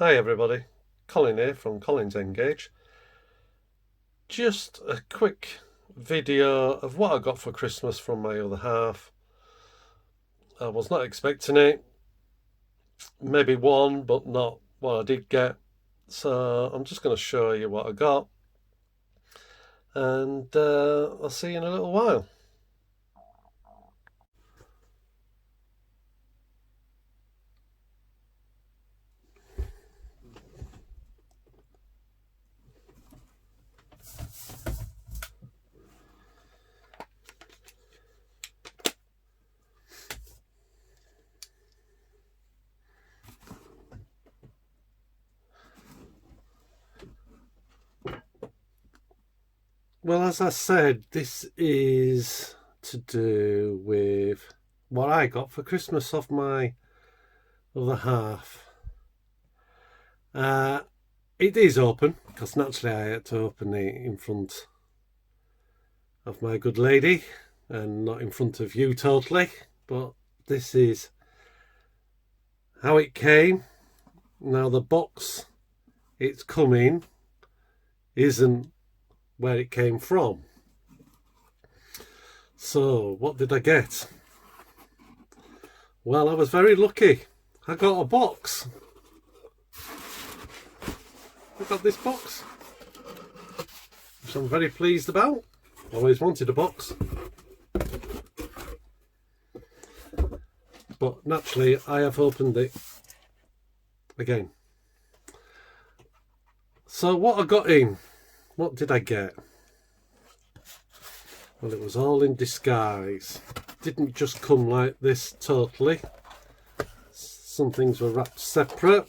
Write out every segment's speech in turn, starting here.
Hi everybody, Colin here from Colin's Engage. Just a quick video of what I got for Christmas from my other half. I was not expecting it, maybe one, but not what I did get. So I'm just going to show you what I got, and I'll see you in a little while. Well, as I said, this is to do with what I got for Christmas off my other half. It is open because naturally I had to open it in front of my good lady and not in front of you totally, but this is how it came. Now the box it's come in isn't where it came from. So what did I get? Well, I was very lucky. I got a box. I got this box, which I'm very pleased about. Always wanted a box. But naturally I have opened it again. So what I got in, what did I get? Well, it was all in disguise. Didn't just come like this totally. Some things were wrapped separate.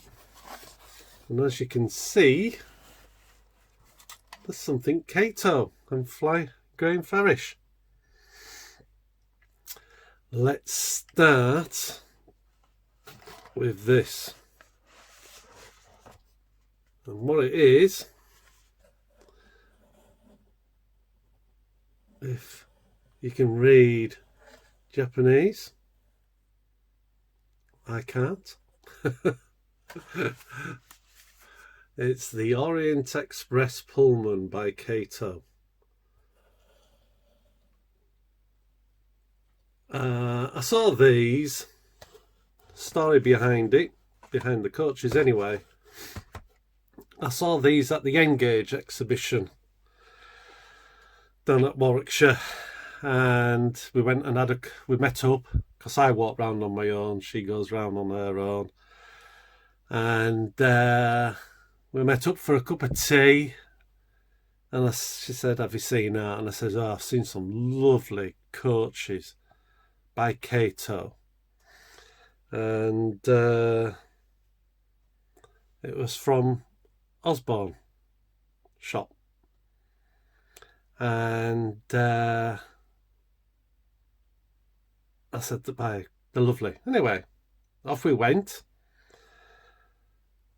And as you can see, there's something Kato and Fly Graham Farish. Let's start with this. And what it is, if you can read Japanese, I can't. It's the Orient Express Pullman by Kato. I saw these, story behind it, behind the coaches anyway. I saw these at the Engage exhibition down at Warwickshire, and we went and we met up because I walk round on my own, she goes round on her own, and we met up for a cup of tea. And she said, "Have you seen that?" And I said, "Oh, I've seen some lovely coaches by Kato." And it was from Osborne shop. And I said, "They're lovely." Anyway, off we went.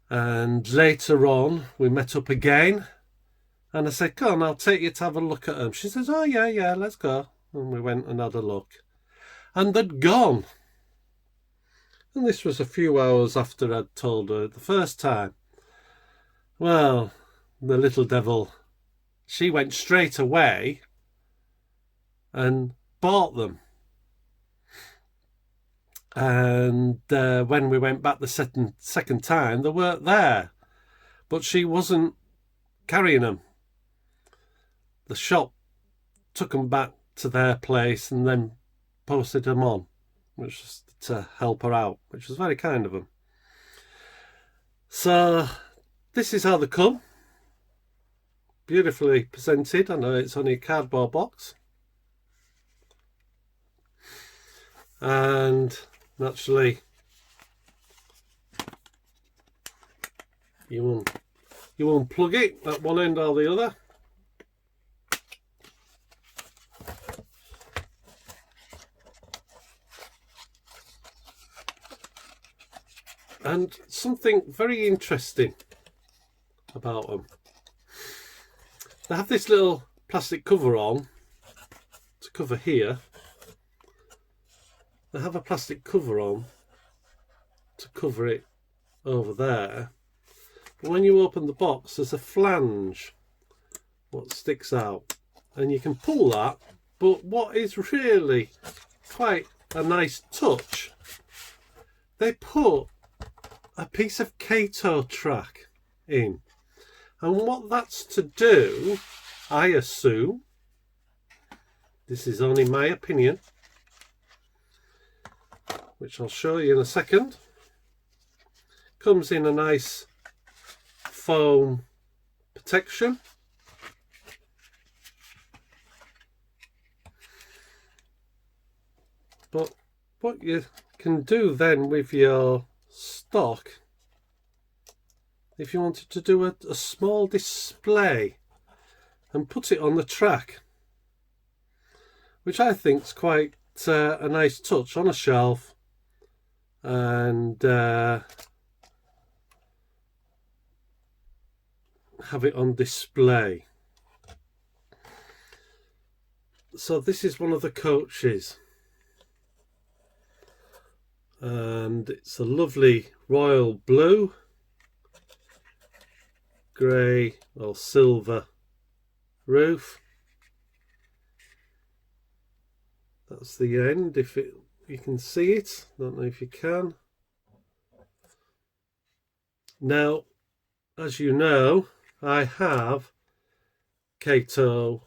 And later on, we met up again. And I said, "Come on, I'll take you to have a look at them." She says, "Oh, yeah, let's go." And we went and had a look. And they'd gone. And this was a few hours after I'd told her the first time. Well, the little devil, she went straight away and bought them. And when we went back the second time, they weren't there. But she wasn't carrying them. The shop took them back to their place and then posted them on, which was to help her out, which was very kind of them. So this is how they come. Beautifully presented. I know it's only a cardboard box. And naturally, you unplug it at one end or the other. And something very interesting about them. They have this little plastic cover on to cover here. They have a plastic cover on to cover it over there. But when you open the box, there's a flange what sticks out, and you can pull that. But what is really quite a nice touch, they put a piece of Kato track in, and what that's to do, I assume, this is only my opinion, which I'll show you in a second, comes in a nice foam protection. But what you can do then with your stock, if you wanted to do a small display and put it on the track, which I think is quite a nice touch, on a shelf, and have it on display. So this is one of the coaches, and it's a lovely royal blue, grey or silver roof. That's the end, if you can see it. Don't know if you can. Now, as you know, I have Kato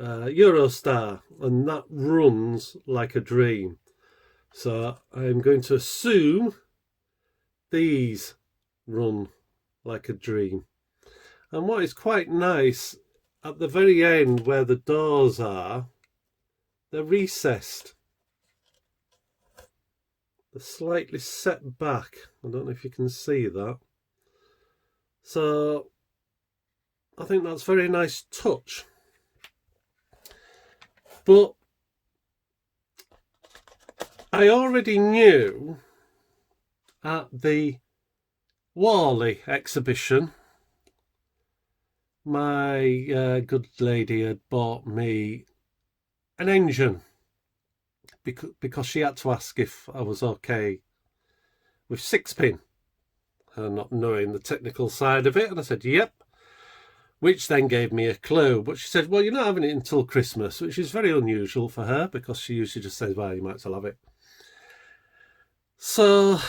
Eurostar, and that runs like a dream. So I'm going to assume these run like a dream. And what is quite nice, at the very end where the doors are, they're recessed. They're slightly set back. I don't know if you can see that. So I think that's a very nice touch. But I already knew at the Whalley exhibition, my good lady had bought me an engine because she had to ask if I was okay with 6-pin, her not knowing the technical side of it, and I said yep, which then gave me a clue. But she said, well, you're not having it until Christmas, which is very unusual for her, because she usually just says, well, you might as well have it. So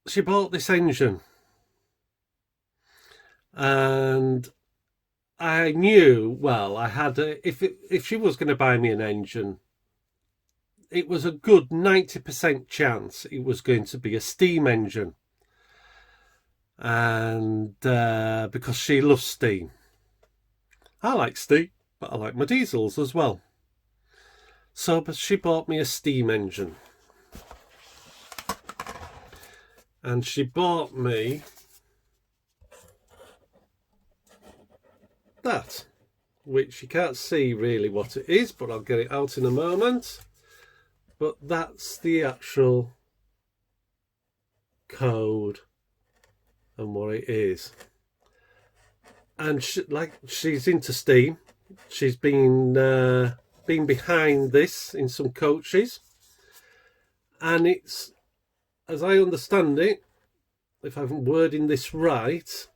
she bought this engine, and I knew, well, I had if she was going to buy me an engine, it was a good 90% chance it was going to be a steam engine, and because she loves steam. I like steam, but I like my diesels as well. So, but she bought me a steam engine, and she bought me that, which you can't see really what it is, but I'll get it out in a moment. But that's the actual code and what it is. And she's into steam. She's been behind this in some coaches, and it's, as I understand it, if I'm wording this right,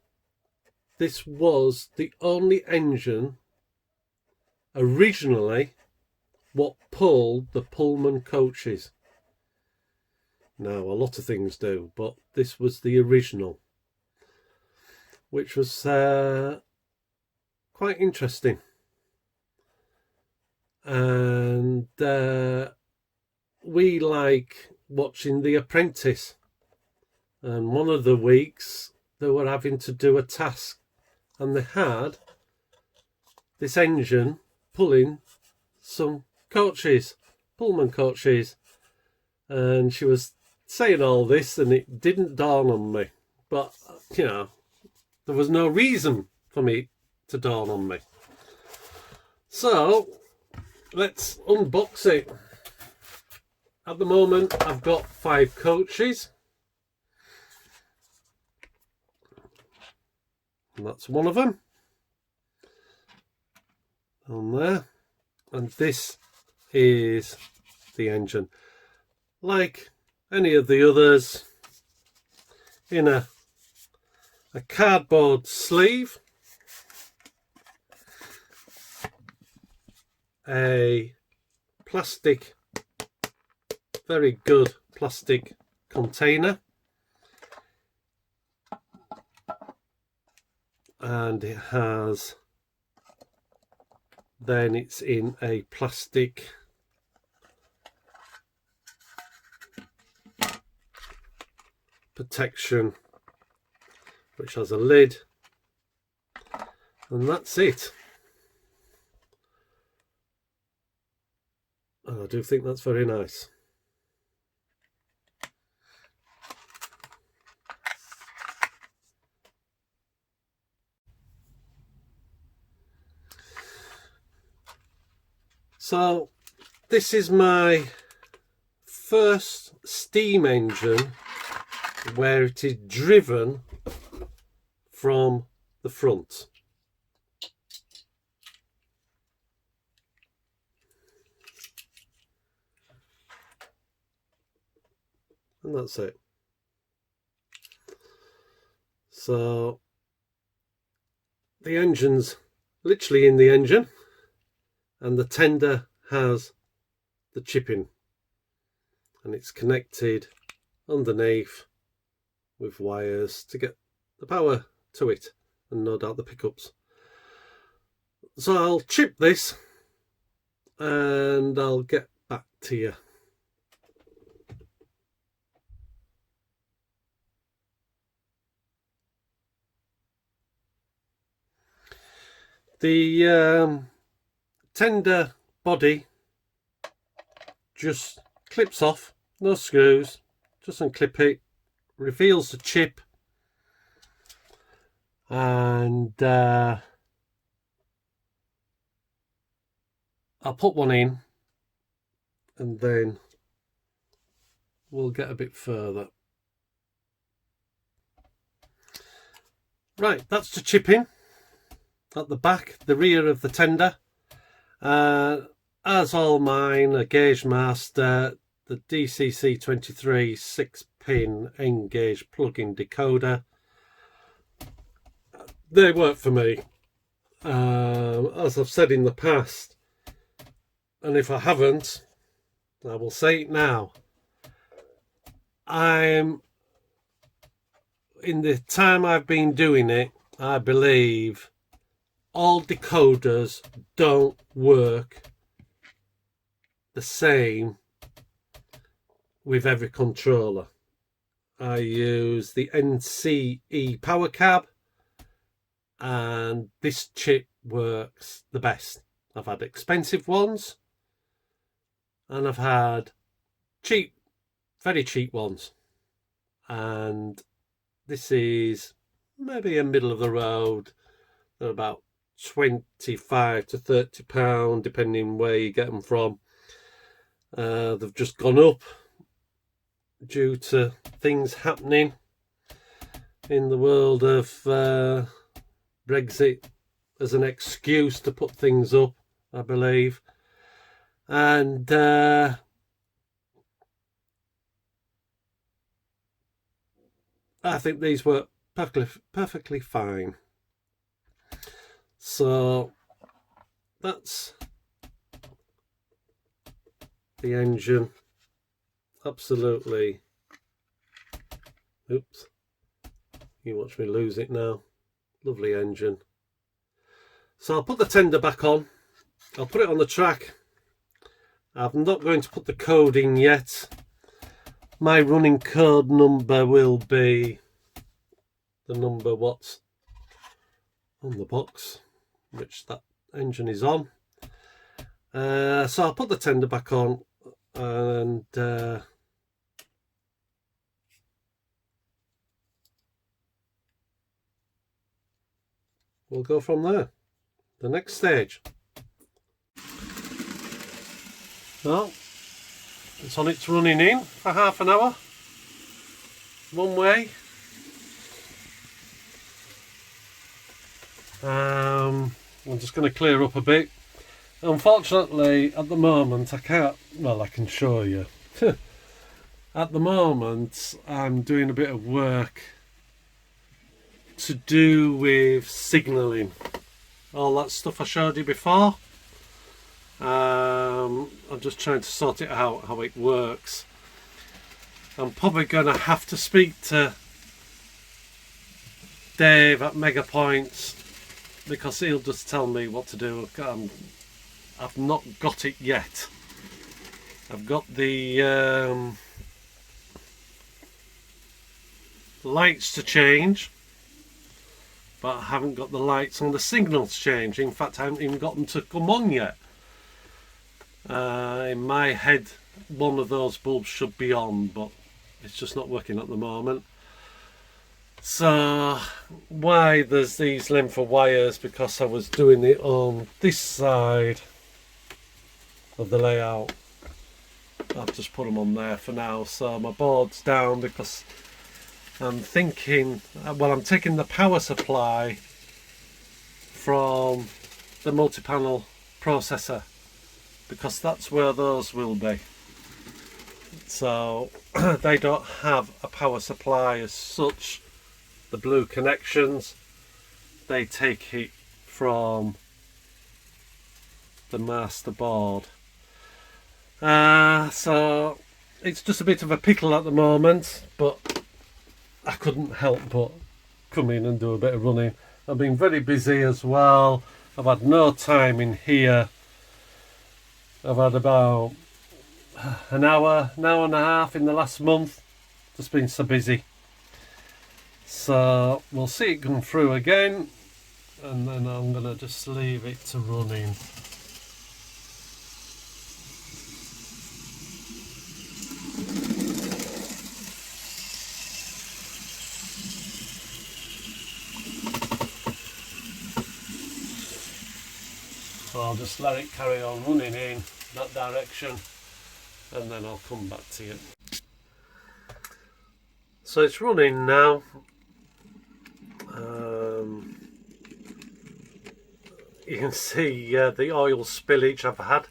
this was the only engine originally what pulled the Pullman coaches. Now, a lot of things do, but this was the original, which was quite interesting. And we like watching The Apprentice, and one of the weeks they were having to do a task, and they had this engine pulling some coaches, Pullman coaches, and she was saying all this, and it didn't dawn on me. But, you know, there was no reason for me to dawn on me. So let's unbox it. At the moment, I've got 5 coaches, and that's one of them on there, and this is the engine. Like any of the others in a cardboard sleeve, a plastic, very good plastic container, and it has, then it's in a plastic protection which has a lid, and that's it. And I do think that's very nice. So this is my first steam engine where it is driven from the front. And that's it. So the engine's literally in the engine, and the tender has the chipping, and it's connected underneath with wires to get the power to it, and no doubt the pickups. So I'll chip this and I'll get back to you. The tender body just clips off, no screws, just unclip it, reveals the chip, and I'll put one in and then we'll get a bit further. Right, that's the chipping at the back, the rear of the tender. As all mine, a Gauge Master, the DCC23 6-pin N-Gauge plug-in decoder. They work for me. As I've said in the past, and if I haven't, I will say it now. In the time I've been doing it, I believe all decoders don't work the same with every controller. I use the NCE power cab, and this chip works the best. I've had expensive ones and I've had cheap, very cheap ones, and this is maybe a middle of the road. They're about £25 to £30 depending where you get them from. They've just gone up due to things happening in the world of Brexit as an excuse to put things up, I believe. And I think these work perfectly fine. So that's the engine. Absolutely. Oops. You watch me lose it now. Lovely engine. So I'll put the tender back on. I'll put it on the track. I'm not going to put the code in yet. My running code number will be the number what's on the box, which that engine is on. So I'll put the tender back on, and we'll go from there. The next stage. Well, it's on its running in for half an hour, one way. I'm just going to clear up a bit. Unfortunately, at the moment, I can't, well, I can show you. At the moment, I'm doing a bit of work to do with signalling. All that stuff I showed you before. I'm just trying to sort it out, how it works. I'm probably going to have to speak to Dave at Megapoints, because he'll just tell me what to do. I've not got it yet. I've got the lights to change, but I haven't got the lights on the signal to change. In fact, I haven't even got them to come on yet. In my head, one of those bulbs should be on, but it's just not working at the moment. So why there's these length of wires, because I was doing it on this side of the layout. I've just put them on there for now. So my board's down because I'm thinking, well, I'm taking the power supply from the multi-panel processor, because that's where those will be. So they don't have a power supply as such, the blue connections. They take it from the master board. So it's just a bit of a pickle at the moment, but I couldn't help but come in and do a bit of running. I've been very busy as well. I've had no time in here. I've had about an hour and a half in the last month. Just been so busy. So we'll see it come through again, and then I'm going to just leave it to running. So I'll just let it carry on running in that direction, and then I'll come back to you. So it's running now. You can see the oil spillage I've had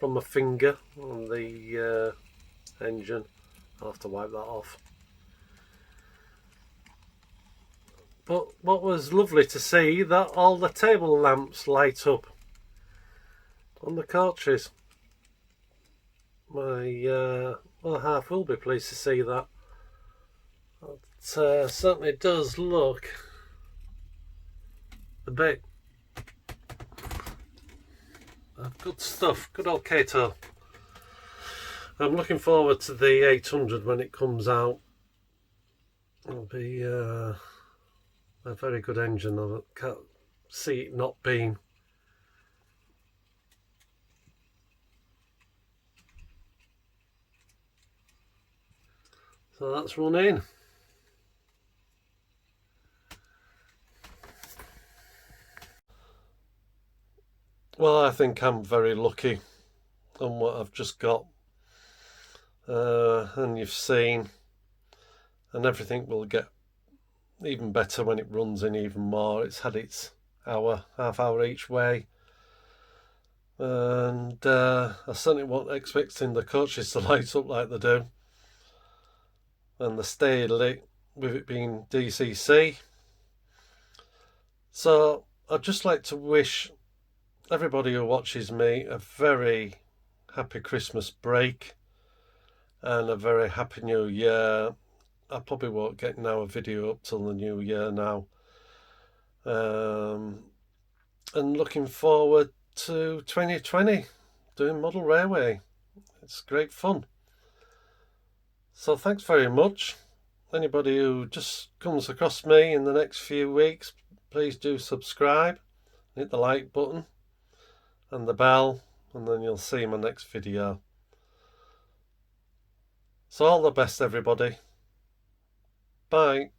from my finger on the engine. I'll have to wipe that off. But what was lovely to see, that all the table lamps light up on the coaches. My other half will be pleased to see that. It certainly does look a bit good stuff. Good old Kato. I'm looking forward to the 800 when it comes out. It'll be a very good engine. I can't see it not being. So that's running. Well, I think I'm very lucky on what I've just got. And you've seen, and everything will get even better when it runs in even more. It's had its half hour each way. And I certainly wasn't expecting the coaches to light up like they do. And they stay lit with it being DCC. So I'd just like to wish everybody who watches me a very happy Christmas break and a very happy New Year. I probably won't get now a video up till the New Year now. And looking forward to 2020 doing Model Railway. It's great fun. So thanks very much. Anybody who just comes across me in the next few weeks, please do subscribe, hit the like button and the bell, and then you'll see my next video. So all the best, everybody. Bye.